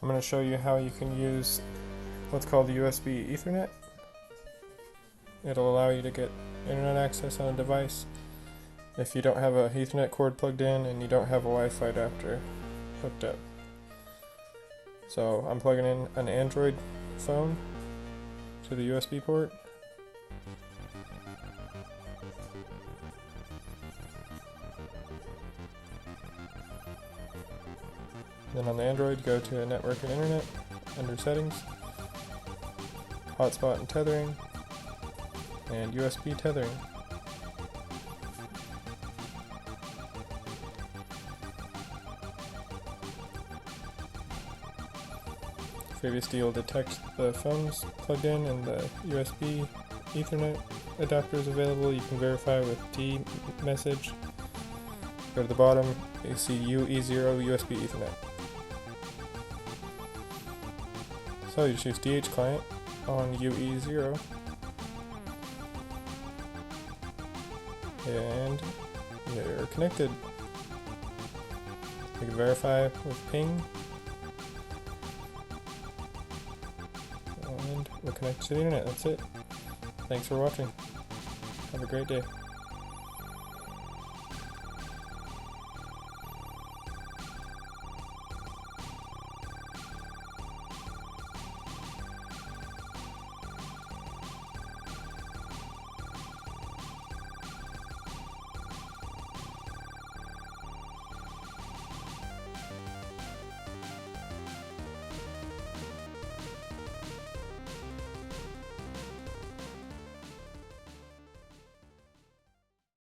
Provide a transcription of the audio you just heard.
I'm going to show you how you can use what's called the USB Ethernet. It'll allow you to get internet access on a device if you don't have a Ethernet cord plugged in and you don't have a Wi-Fi adapter hooked up. So I'm plugging in an Android phone to the USB port. Then on the Android, go to Network and Internet, under Settings, Hotspot and Tethering, and USB Tethering. FreeBSD will detect the phones plugged in and the USB Ethernet adapters available. You can verify with D message. Go to the bottom, you see UE0 USB Ethernet. So you choose DH client on UE0 and you're connected. You can verify with ping and we're connected to the internet. That's it. Thanks for watching. Have a great day.